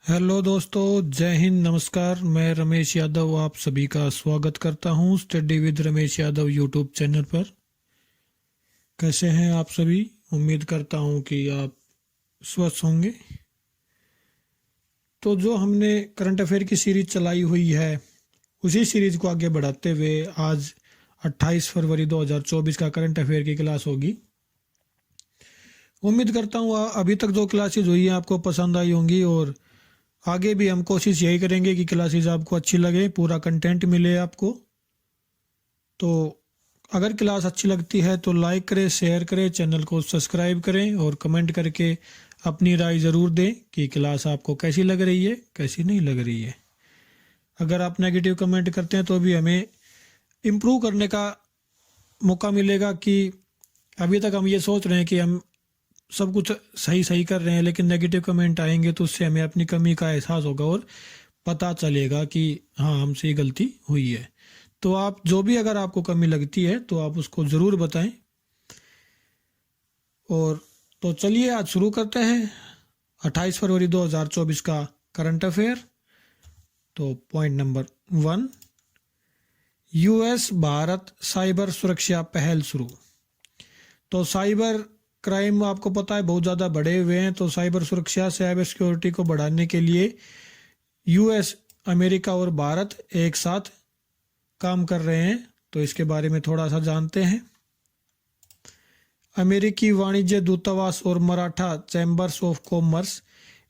Hello दोस्तों, जय हिंद, नमस्कार। मैं रमेश यादव आप सभी का स्वागत करता हूं study with Ramesh Yadav YouTube channel पर। कैसे हैं आप सभी? उम्मीद करता हूं कि आप स्वस्थ होंगे। तो जो हमने करंट अफेयर की सीरीज चलाई हुई है, उसी सीरीज को आगे बढ़ाते हुए आज 28 फरवरी 2024 का करंट अफेयर की क्लास होगी। उम्मीद करता हूँ अभी तक जो क्लासेज हुई हैं आपको पसंद आई होंगी, और आगे भी हम कोशिश यही करेंगे कि क्लासेस आपको अच्छी लगे, पूरा कंटेंट मिले आपको। तो अगर क्लास अच्छी लगती है तो लाइक करें, शेयर करें, चैनल को सब्सक्राइब करें और कमेंट करके अपनी राय ज़रूर दें कि क्लास आपको कैसी लग रही है, कैसी नहीं लग रही है। अगर आप नेगेटिव कमेंट करते हैं तो भी हमें इम्प्रूव करने का मौका मिलेगा कि अभी तक हम ये सोच रहे हैं कि हम सब कुछ सही सही कर रहे हैं, लेकिन नेगेटिव कमेंट आएंगे तो उससे हमें अपनी कमी का एहसास होगा और पता चलेगा कि हाँ, हमसे ये गलती हुई है। तो आप जो भी अगर आपको कमी लगती है तो आप उसको ज़रूर बताएं। और तो चलिए आज शुरू करते हैं 28 फरवरी 2024 का करंट अफेयर। तो point number 1, US Bharat cyber सुरक्षा पहल शुरू। तो साइबर क्राइम आपको पता है बहुत ज़्यादा बढ़े हुए हैं, तो साइबर सुरक्षा, साइबर सिक्योरिटी को बढ़ाने के लिए यूएस, अमेरिका और भारत एक साथ काम कर रहे हैं। तो इसके बारे में थोड़ा सा जानते हैं। अमेरिकी वाणिज्य दूतावास और Maratha chambers of commerce,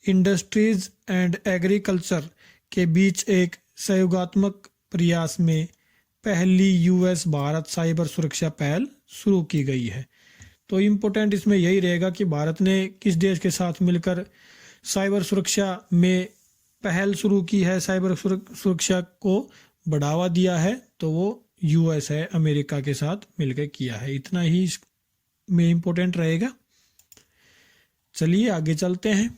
industries and agriculture के बीच एक सहयोगात्मक प्रयास में पहली यूएस भारत साइबर सुरक्षा पहल शुरू की गई है। तो इम्पोर्टेंट इसमें यही रहेगा कि भारत ने किस देश के साथ मिलकर साइबर सुरक्षा में पहल शुरू की है, साइबर सुरक्षा को बढ़ावा दिया है, तो वो यूएस है, अमेरिका के साथ मिलकर किया है। इतना ही में इम्पोर्टेंट रहेगा। चलिए आगे चलते हैं।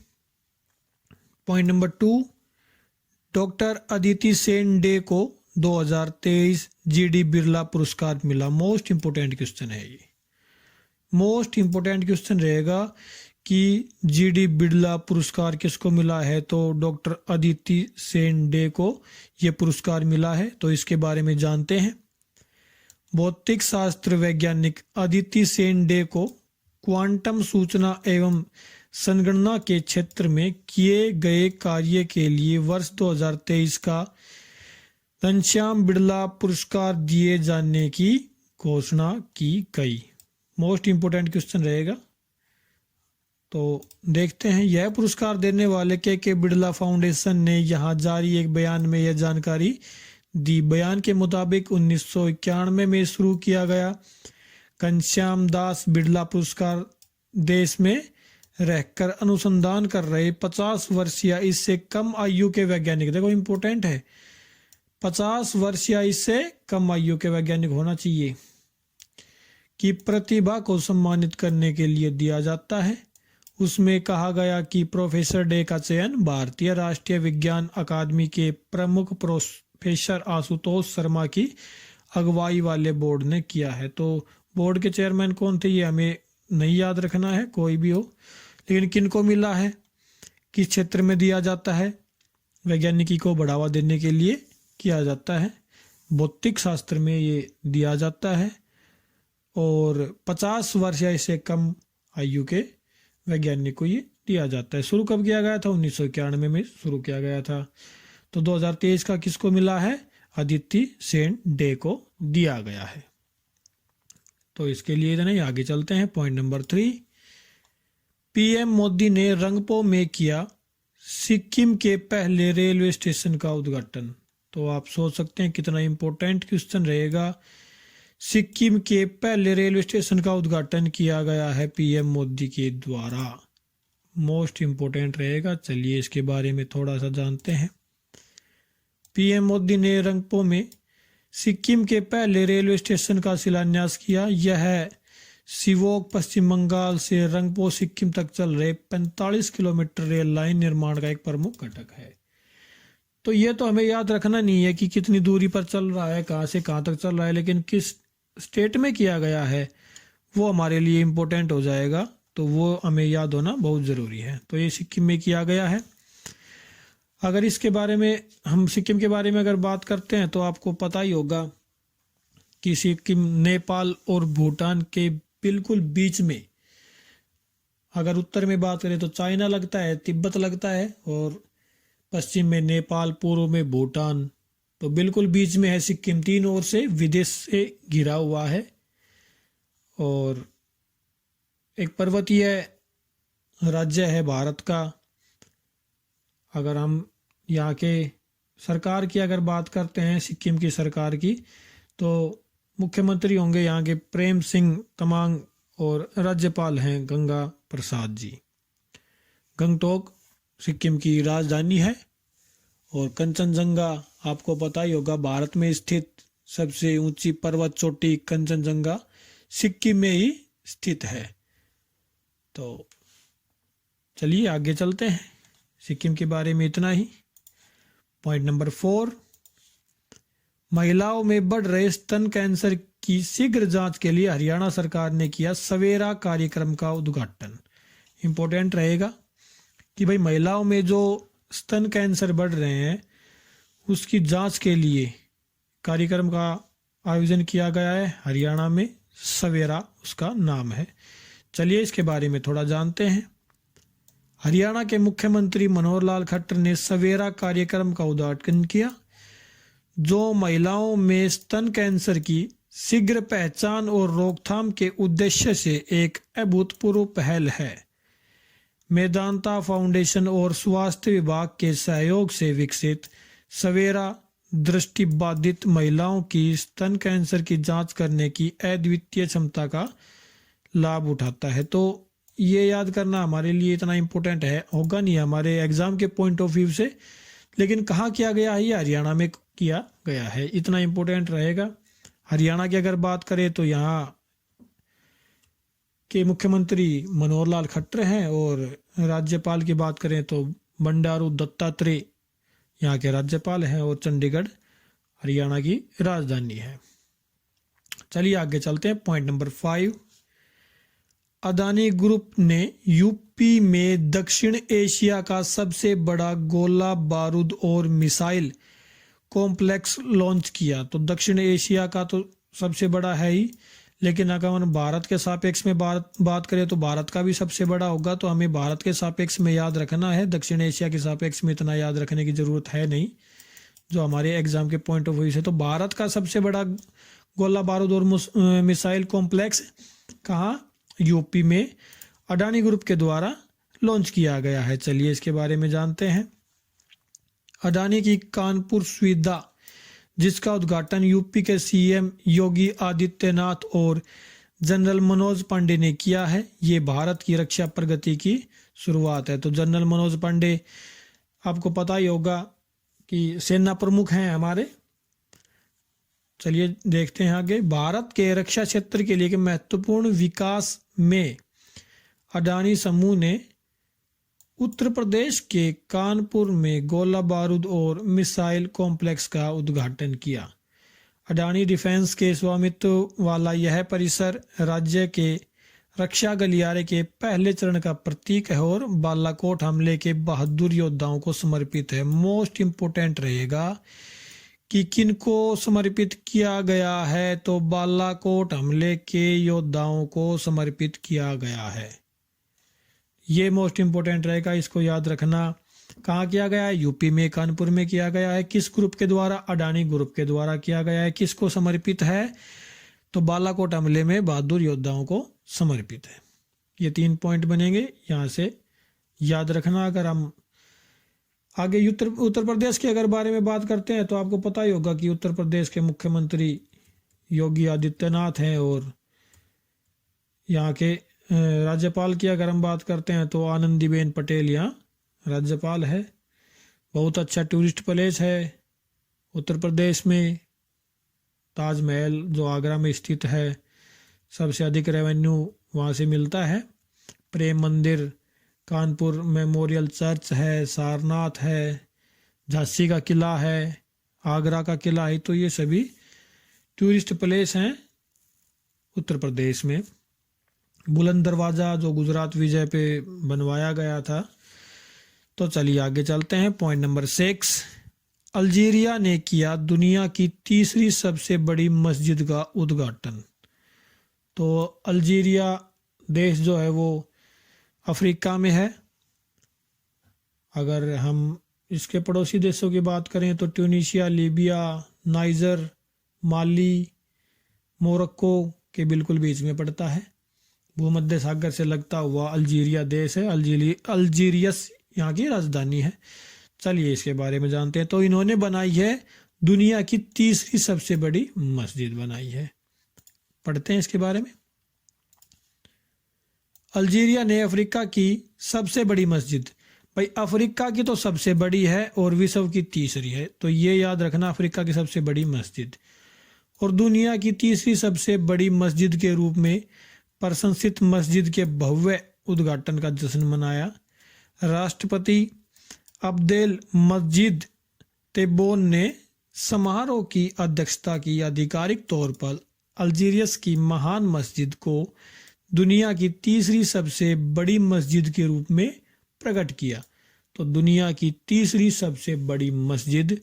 Point number 2, doctor Aditi Sen day को 2023 जीडी बिरला पुरस्कार मिला। मोस्ट इम्पोर्टेंट क्वेश्चन है ये। मोस्ट इम्पोर्टेंट क्वेश्चन रहेगा कि जीडी बिरला पुरस्कार किसको मिला है। तो डॉक्टर अदिति सेन डे को ये पुरस्कार मिला है। तो इसके बारे में जानते हैं। भौतिक शास्त्र वैज्ञानिक अदिति सेन डे को क्वांटम सूचना एवं संगणना के क्षेत्र में किए गए कार्य के लिए वर्ष 2023 का घनश्याम बिरला पुरस्कार दिए जाने की घोषणा की गई। मोस्ट इम्पोर्टेंट क्वेश्चन रहेगा। तो देखते हैं। यह पुरस्कार देने वाले के बिरला फाउंडेशन ने यहाँ जारी एक बयान में यह जानकारी दी। बयान के मुताबिक 1991 में शुरू किया गया घनश्याम दास बिरला पुरस्कार देश में रहकर अनुसंधान कर रहे 50 वर्ष या इससे कम आयु के वैज्ञानिक, देखो इम्पोर्टेंट है, 50 वर्ष या इससे कम आयु के वैज्ञानिक होना चाहिए, की प्रतिभा को सम्मानित करने के लिए दिया जाता है। उसमें कहा गया कि प्रोफेसर डे का चयन भारतीय राष्ट्रीय विज्ञान अकादमी के प्रमुख प्रोफेसर आशुतोष शर्मा की अगुवाई वाले बोर्ड ने किया है। तो बोर्ड के चेयरमैन कौन थे ये हमें नहीं याद रखना है, कोई भी हो, लेकिन किनको मिला है, किस क्षेत्र में दिया जाता है, वैज्ञानिकी को बढ़ावा देने के लिए किया जाता है, भौतिक शास्त्र में ये दिया जाता है, और 50 वर्ष या इससे कम आयु के वैज्ञानिक को ये दिया जाता है। शुरू कब किया गया था? 1991 में शुरू किया गया था। तो 2023 का किसको मिला है? अदिति सेन डे को दिया गया है। तो इसके लिए नहीं, आगे चलते हैं। पॉइंट नंबर 3, पीएम मोदी ने रंगपो में किया सिक्किम के पहले रेलवे स्टेशन का उद्घाटन। तो आप सोच सकते हैं कितना इंपॉर्टेंट क्वेश्चन रहेगा। सिक्किम के पहले रेलवे स्टेशन का उद्घाटन किया गया है पीएम मोदी के द्वारा। मोस्ट इम्पोर्टेंट रहेगा। चलिए इसके बारे में थोड़ा सा जानते हैं। पीएम मोदी ने रंगपो में सिक्किम के पहले रेलवे स्टेशन का शिलान्यास किया। यह सिवोक पश्चिम बंगाल से रंगपो सिक्किम तक चल रहे 45 किलोमीटर रेल लाइन निर्माण का एक प्रमुख घटक है। तो ये तो हमें याद रखना नहीं है कि कितनी दूरी पर चल रहा है, कहाँ से कहाँ तक चल रहा है, लेकिन किस स्टेट में किया गया है वो हमारे लिए इम्पोर्टेंट हो जाएगा। तो वो हमें याद होना बहुत ज़रूरी है। तो ये सिक्किम में किया गया है। अगर इसके बारे में हम सिक्किम के बारे में अगर बात करते हैं तो आपको पता ही होगा कि सिक्किम नेपाल और भूटान के बिल्कुल बीच में, अगर उत्तर में बात करें तो चाइना लगता है, तिब्बत लगता है, और पश्चिम में नेपाल, पूर्व में भूटान, तो बिल्कुल बीच में है सिक्किम। तीन ओर से विदेश से घिरा हुआ है और एक पर्वतीय राज्य है भारत का। अगर हम यहाँ के सरकार की अगर बात करते हैं, सिक्किम की सरकार की, तो मुख्यमंत्री होंगे यहाँ के प्रेम सिंह तमांग और राज्यपाल हैं गंगा प्रसाद जी। गंगटोक सिक्किम की राजधानी है और कंचनजंगा आपको पता ही होगा, भारत में स्थित सबसे ऊंची पर्वत चोटी कंचनजंगा सिक्किम में ही स्थित है। तो चलिए आगे चलते हैं, सिक्किम के बारे में इतना ही। पॉइंट नंबर 4, महिलाओं में बढ़ रहे स्तन कैंसर की शीघ्र जांच के लिए हरियाणा सरकार ने किया सवेरा कार्यक्रम का उद्घाटन। इंपॉर्टेंट रहेगा कि भाई महिलाओं में जो स्तन कैंसर बढ़ रहे हैं उसकी जांच के लिए कार्यक्रम का आयोजन किया गया है हरियाणा में, सवेरा उसका नाम है। चलिए इसके बारे में थोड़ा जानते हैं। हरियाणा के मुख्यमंत्री मनोहर लाल खट्टर ने सवेरा कार्यक्रम का उद्घाटन किया, जो महिलाओं में स्तन कैंसर की शीघ्र पहचान और रोकथाम के उद्देश्य से एक अभूतपूर्व पहल है। मेदांता फाउंडेशन और स्वास्थ्य विभाग के सहयोग से विकसित सवेरा दृष्टिबाधित महिलाओं की स्तन कैंसर की जांच करने की अद्वितीय क्षमता का लाभ उठाता है। तो ये याद करना हमारे लिए इतना इम्पोर्टेंट है होगा नहीं हमारे एग्जाम के पॉइंट ऑफ व्यू से, लेकिन कहाँ किया गया है, ये हरियाणा में किया गया है, इतना इम्पोर्टेंट रहेगा। हरियाणा की अगर बात करें तो यहाँ के मुख्यमंत्री मनोहर लाल खट्टर हैं और राज्यपाल की बात करें तो बंडारू दत्तात्रेय यहाँ के राज्यपाल हैं और चंडीगढ़ हरियाणा की राजधानी है। चलिए आगे चलते हैं। पॉइंट नंबर 5, अदानी ग्रुप ने यूपी में दक्षिण एशिया का सबसे बड़ा गोला बारूद और मिसाइल कॉम्प्लेक्स लॉन्च किया। तो दक्षिण एशिया का तो सबसे बड़ा है ही, लेकिन अगर हम भारत के सापेक्ष में बात करें तो भारत का भी सबसे बड़ा होगा। तो हमें भारत के सापेक्ष में याद रखना है, दक्षिण एशिया के सापेक्ष में इतना याद रखने की जरूरत है नहीं जो हमारे एग्जाम के पॉइंट ऑफ व्यू से। तो भारत का सबसे बड़ा गोला बारूद और मिसाइल कॉम्प्लेक्स कहाँ, यूपी में अडानी ग्रुप के द्वारा लॉन्च किया गया है। चलिए इसके बारे में जानते हैं। अडानी की कानपुर सुविधा, जिसका उद्घाटन यूपी के सीएम योगी आदित्यनाथ और जनरल मनोज पांडे ने किया है, ये भारत की रक्षा प्रगति की शुरुआत है। तो जनरल मनोज पांडे आपको पता ही होगा कि सेना प्रमुख हैं हमारे। चलिए देखते हैं आगे। भारत के रक्षा क्षेत्र के लिए महत्वपूर्ण विकास में अडानी समूह ने उत्तर प्रदेश के कानपुर में गोला बारूद और मिसाइल कॉम्प्लेक्स का उद्घाटन किया। अडानी डिफेंस के स्वामित्व वाला यह परिसर राज्य के रक्षा गलियारे के पहले चरण का प्रतीक है और बालाकोट हमले के बहादुर योद्धाओं को समर्पित है। मोस्ट इम्पोर्टेंट रहेगा कि किनको समर्पित किया गया है, तो बालाकोट हमले के योद्धाओं को समर्पित किया गया है। ये मोस्ट इम्पोर्टेंट रहेगा, इसको याद रखना। कहाँ किया गया है, यूपी में कानपुर में किया गया है। किस ग्रुप के द्वारा, अडानी ग्रुप के द्वारा किया गया है। किसको समर्पित है, तो बालाकोट हमले में बहादुर योद्धाओं को समर्पित है। ये 3 पॉइंट बनेंगे, यहाँ से याद रखना। अगर हम आगे उत्तर प्रदेश के अगर बारे में बात करते हैं तो आपको पता ही होगा कि उत्तर प्रदेश के मुख्यमंत्री योगी आदित्यनाथ हैं और यहाँ के राज्यपाल की अगर हम बात करते हैं तो आनंदीबेन पटेल यहाँ राज्यपाल है। बहुत अच्छा टूरिस्ट प्लेस है उत्तर प्रदेश में। ताजमहल जो आगरा में स्थित है, सबसे अधिक रेवेन्यू वहाँ से मिलता है। प्रेम मंदिर, कानपुर मेमोरियल चर्च है, सारनाथ है, झांसी का किला है, आगरा का किला है। तो ये सभी टूरिस्ट प्लेस हैं उत्तर प्रदेश में। बुलंद दरवाज़ा जो गुजरात विजय पे बनवाया गया था, तो चलिए आगे चलते हैं। पॉइंट नंबर 6, अल्जीरिया ने किया दुनिया की तीसरी सबसे बड़ी मस्जिद का उद्घाटन। तो अल्जीरिया देश जो है वो अफ्रीका में है। अगर हम इसके पड़ोसी देशों की बात करें तो ट्यूनीशिया, लीबिया, नाइजर, माली, मोरक्को के बिल्कुल बीच में पड़ता है। भूमध्य सागर से लगता हुआ अल्जीरिया देश है। अल्जीरियस यहाँ की राजधानी है। चलिए इसके बारे में जानते हैं। तो इन्होंने बनाई है दुनिया की तीसरी सबसे बड़ी मस्जिद बनाई है। पढ़ते हैं इसके बारे में। अल्जीरिया ने अफ्रीका की सबसे बड़ी मस्जिद, भाई अफ्रीका की तो सबसे बड़ी है और विश्व की तीसरी है, तो ये याद रखना, अफ्रीका की सबसे बड़ी मस्जिद और दुनिया की तीसरी सबसे बड़ी मस्जिद के रूप में प्रशंसित मस्जिद के भव्य उद्घाटन का जश्न मनाया। राष्ट्रपति अब्देल मजीद तेब्बोन ने समारोह की अध्यक्षता की। आधिकारिक तौर पर अल्जीरियस की महान मस्जिद को दुनिया की तीसरी सबसे बड़ी मस्जिद के रूप में प्रकट किया। तो दुनिया की तीसरी सबसे बड़ी मस्जिद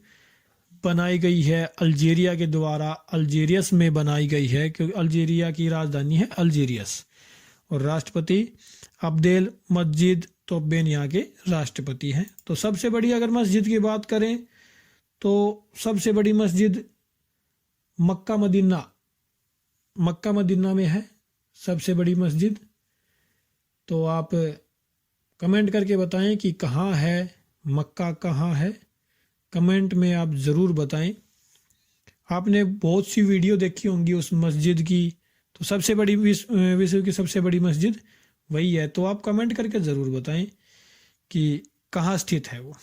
बनाई गई है अल्जीरिया के द्वारा। अल्जीरियस में बनाई गई है क्योंकि अल्जीरिया की राजधानी है अल्जीरियस और राष्ट्रपति अब्देल मजीद तेब्बोन यहाँ के राष्ट्रपति हैं। तो सबसे बड़ी अगर मस्जिद की बात करें तो सबसे बड़ी मस्जिद मक्का मदीना में है सबसे बड़ी मस्जिद। तो आप कमेंट करके बताएं कि कहाँ है, मक्का कहाँ है, कमेंट में आप ज़रूर बताएं। आपने बहुत सी वीडियो देखी होंगी उस मस्जिद की, तो सबसे बड़ी विश्व की सबसे बड़ी मस्जिद वही है। तो आप कमेंट करके ज़रूर बताएं कि कहाँ स्थित है वो।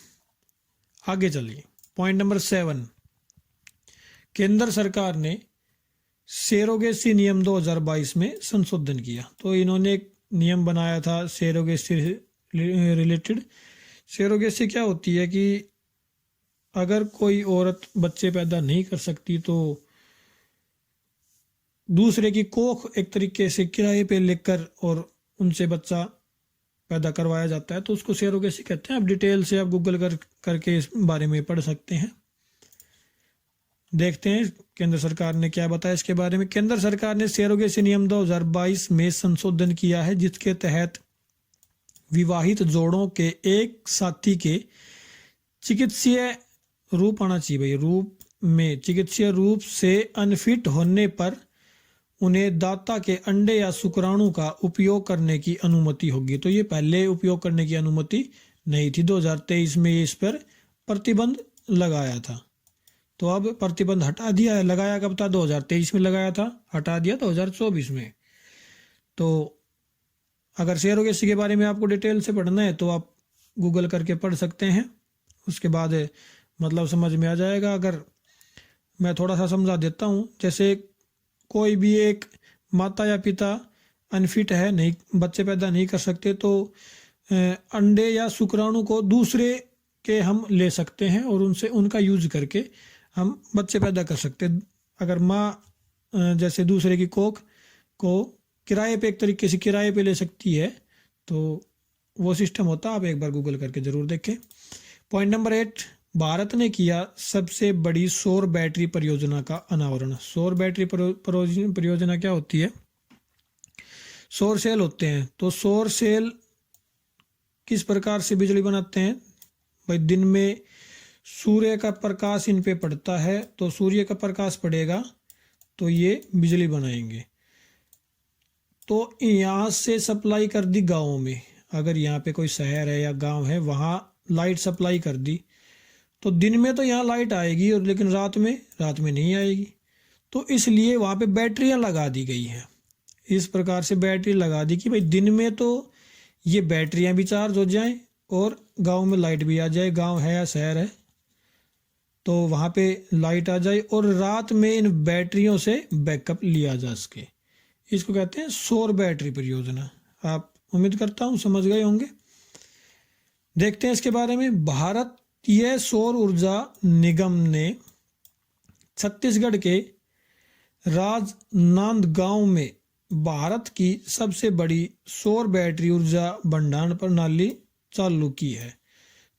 आगे चलिए। पॉइंट नंबर 7, केंद्र सरकार ने सेरोगेसी नियम 2022 में संशोधन किया। तो इन्होंने एक नियम बनाया था सेरोगेसी रिलेटेड। सेरोगेसी क्या होती है कि अगर कोई औरत बच्चे पैदा नहीं कर सकती तो दूसरे की कोख एक तरीके से किराए पे लेकर और उनसे बच्चा पैदा करवाया जाता है, तो उसको सेरोगेसी कहते हैं। आप डिटेल से आप गूगल करके इस बारे में पढ़ सकते हैं। देखते हैं केंद्र सरकार ने क्या बताया इसके बारे में। केंद्र सरकार ने सेरोगेसी नियम 2022 में संशोधन किया है, जिसके तहत विवाहित जोड़ों के एक साथी के चिकित्सीय रूप आना चाहिए, भाई रूप में चिकित्सीय रूप से अनफिट होने पर उन्हें दाता के अंडे या शुक्राणु का उपयोग करने की अनुमति होगी। तो ये पहले उपयोग करने की अनुमति नहीं थी। 2023 में इस पर प्रतिबंध लगाया था, तो अब प्रतिबंध हटा दिया है। लगाया कब था? 2023 में लगाया था, हटा दिया 2024 में। तो अगर सेरोगेसी के बारे में आपको डिटेल से पढ़ना है तो आप गूगल करके पढ़ सकते हैं, उसके बाद मतलब समझ में आ जाएगा। अगर मैं थोड़ा सा समझा देता हूँ, जैसे कोई भी एक माता या पिता अनफिट है, नहीं बच्चे पैदा नहीं कर सकते, तो अंडे या शुक्राणु को दूसरे के हम ले सकते हैं और उनसे उनका यूज करके हम बच्चे पैदा कर सकते हैं। अगर माँ जैसे दूसरे की कोख को किराए पे एक तरीके से किराए पे ले सकती है, तो वो सिस्टम होता है। आप एक बार गूगल करके ज़रूर देखें। पॉइंट नंबर 8, भारत ने किया सबसे बड़ी सौर बैटरी परियोजना का अनावरण। सौर बैटरी परियोजना क्या होती है? सौर सेल होते हैं। तो सौर सेल किस प्रकार से बिजली बनाते हैं? भाई दिन में सूर्य का प्रकाश इन पे पड़ता है, तो सूर्य का प्रकाश पड़ेगा तो ये बिजली बनाएंगे। तो यहाँ से सप्लाई कर दी गाँव में, अगर यहाँ पे कोई शहर है या गांव है वहाँ लाइट सप्लाई कर दी, तो दिन में तो यहाँ लाइट आएगी और लेकिन रात में नहीं आएगी। तो इसलिए वहाँ पे बैटरियाँ लगा दी गई हैं। इस प्रकार से बैटरी लगा दी कि भाई दिन में तो ये बैटरियाँ भी चार्ज हो जाएं और गांव में लाइट भी आ जाए, गांव है या शहर है तो वहाँ पे लाइट आ जाए, और रात में इन बैटरियों से बैकअप लिया जा सके। इसको कहते हैं सौर बैटरी परियोजना। आप उम्मीद करता हूँ समझ गए होंगे। देखते हैं इसके बारे में। भारतीय सौर ऊर्जा निगम ने छत्तीसगढ़ के राजनांदगांव में भारत की सबसे बड़ी सौर बैटरी ऊर्जा भंडारण प्रणाली चालू की है।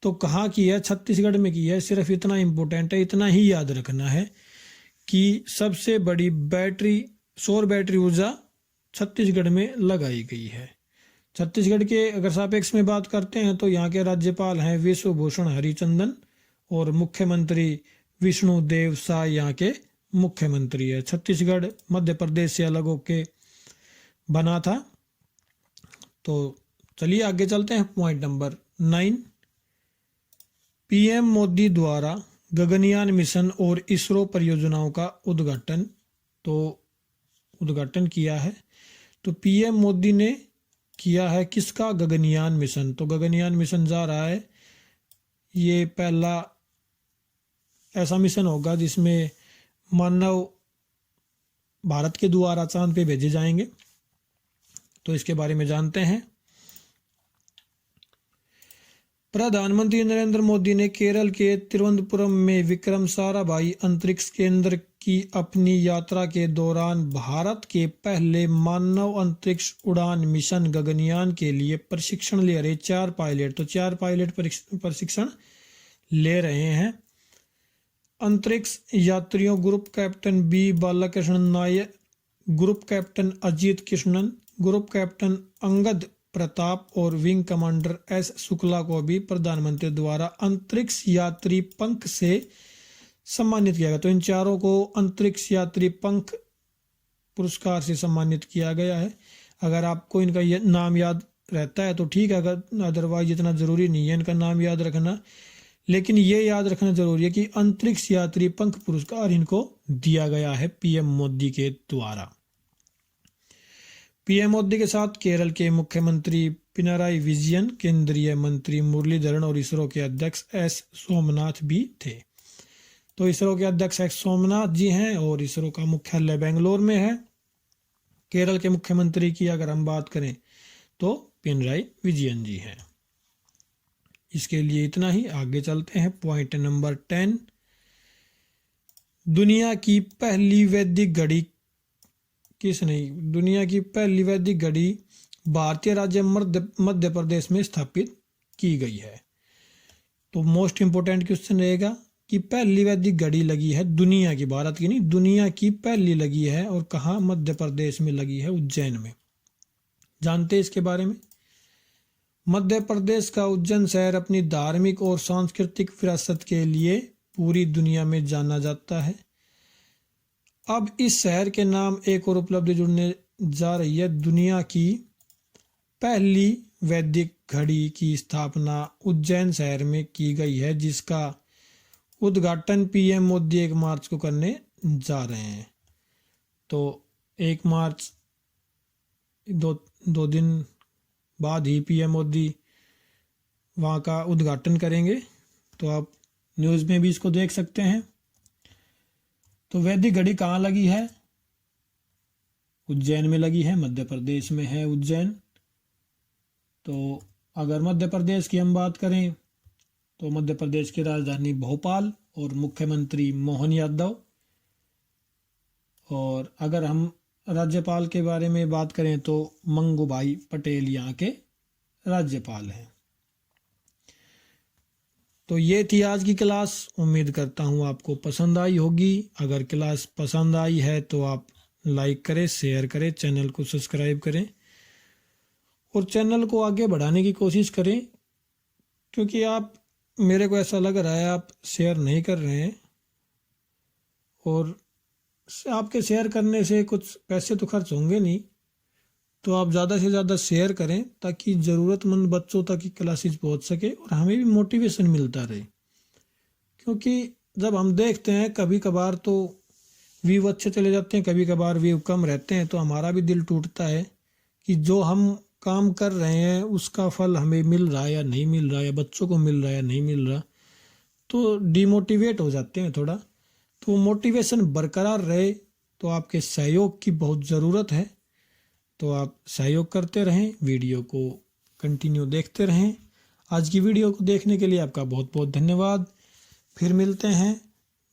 तो कहाँ की है? छत्तीसगढ़ में की है। सिर्फ इतना इम्पोर्टेंट है, इतना ही याद रखना है कि सबसे बड़ी बैटरी, सौर बैटरी ऊर्जा छत्तीसगढ़ में लगाई गई है। छत्तीसगढ़ के अगर सापेक्ष में बात करते हैं तो यहाँ के राज्यपाल हैं विश्वभूषण हरिचंदन और मुख्यमंत्री विष्णुदेव साय यहाँ के मुख्यमंत्री है। छत्तीसगढ़ मध्य प्रदेश से अलग होके बना था। तो चलिए आगे चलते हैं। पॉइंट नंबर 9, पीएम मोदी द्वारा गगनयान मिशन और इसरो परियोजनाओं का उद्घाटन किया है। तो पीएम मोदी ने किया है किसका? गगनयान मिशन। तो गगनयान मिशन जा रहा है, ये पहला ऐसा मिशन होगा जिसमें मानव भारत के द्वारा चांद पे भेजे जाएंगे। तो इसके बारे में जानते हैं। प्रधानमंत्री नरेंद्र मोदी ने केरल के तिरुवनंतपुरम में विक्रम साराभाई अंतरिक्ष केंद्र की अपनी यात्रा के दौरान भारत के पहले मानव अंतरिक्ष उड़ान मिशन गगनयान के लिए प्रशिक्षण ले रहे 4 पायलट, तो 4 पायलट प्रशिक्षण ले रहे हैं। अंतरिक्ष यात्रियों group captain B Balakrishnan Nayak, group captain Ajit Krishnan, group captain Angad Pratap और विंग कमांडर एस शुक्ला को भी प्रधानमंत्री द्वारा अंतरिक्ष यात्री पंख से सम्मानित किया गया। तो इन चारों को अंतरिक्ष यात्री पंख पुरस्कार से सम्मानित किया गया है। अगर आपको इनका नाम याद रहता है तो ठीक है, अगर अदरवाइज इतना ज़रूरी नहीं है इनका नाम याद रखना। लेकिन ये याद रखना जरूरी है कि अंतरिक्ष यात्री पंख पुरस्कार इनको दिया गया है पीएम मोदी के द्वारा। पीएम मोदी के साथ केरल के मुख्यमंत्री पिनाराई विजयन, केंद्रीय मंत्री मुरलीधरन और इसरो के अध्यक्ष एस सोमनाथ भी थे। तो इसरो के अध्यक्ष एस सोमनाथ जी हैं और इसरो का मुख्यालय बेंगलोर में है। केरल के मुख्यमंत्री की अगर हम बात करें तो पिनराई विजयन जी हैं। इसके लिए इतना ही। आगे चलते हैं। पॉइंट नंबर 10, दुनिया की पहली वैदिक घड़ी दुनिया की पहली वैदिक घड़ी भारतीय राज्य मध्य प्रदेश में स्थापित की गई है। तो मोस्ट इंपोर्टेंट क्वेश्चन रहेगा कि पहली वैदिक घड़ी लगी है दुनिया की, भारत की नहीं, दुनिया की पहली लगी है और कहाँ? मध्य प्रदेश में लगी है, उज्जैन में। जानते हैं इसके बारे में? मध्य प्रदेश का उज्जैन शहर अपनी धार्मिक और सांस्कृतिक विरासत के लिए पूरी दुनिया में जाना जाता है। अब इस शहर के नाम एक और उपलब्धि जुड़ने जा रही है। दुनिया की पहली वैदिक घड़ी की स्थापना उज्जैन शहर में की गई है, जिसका उद्घाटन पीएम मोदी 1 मार्च को करने जा रहे हैं। तो 1 मार्च दो दिन बाद ही पीएम मोदी वहाँ का उद्घाटन करेंगे। तो आप न्यूज़ में भी इसको देख सकते हैं। तो वैदिक घड़ी कहाँ लगी है? उज्जैन में लगी है, मध्य प्रदेश में है उज्जैन। तो अगर मध्य प्रदेश की हम बात करें तो मध्य प्रदेश की राजधानी भोपाल और मुख्यमंत्री मोहन यादव। और अगर हम राज्यपाल के बारे में बात करें तो मंगूभाई पटेल यहाँ के राज्यपाल हैं। तो ये थी आज की क्लास। उम्मीद करता हूँ आपको पसंद आई होगी। अगर क्लास पसंद आई है तो आप लाइक करें, शेयर करें, चैनल को सब्सक्राइब करें और चैनल को आगे बढ़ाने की कोशिश करें, क्योंकि आप, मेरे को ऐसा लग रहा है आप शेयर नहीं कर रहे हैं और आपके शेयर करने से कुछ पैसे तो खर्च होंगे नहीं। तो आप ज़्यादा से ज़्यादा शेयर करें ताकि ज़रूरतमंद बच्चों तक की क्लासेस पहुंच सके और हमें भी मोटिवेशन मिलता रहे। क्योंकि जब हम देखते हैं कभी कभार तो व्यू अच्छे चले जाते हैं, कभी कभार व्यू कम रहते हैं, तो हमारा भी दिल टूटता है कि जो हम काम कर रहे हैं उसका फल हमें मिल रहा है या नहीं मिल रहा है, या बच्चों को मिल रहा है या नहीं मिल रहा, तो डिमोटिवेट हो जाते हैं थोड़ा। तो मोटिवेशन बरकरार रहे तो आपके सहयोग की बहुत ज़रूरत है। तो आप सहयोग करते रहें, वीडियो को कंटिन्यू देखते रहें। आज की वीडियो को देखने के लिए आपका बहुत बहुत धन्यवाद। फिर मिलते हैं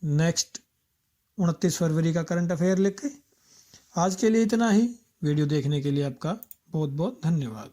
नेक्स्ट 29 फरवरी का करंट अफेयर लेके। आज के लिए इतना ही। वीडियो देखने के लिए आपका बहुत बहुत धन्यवाद।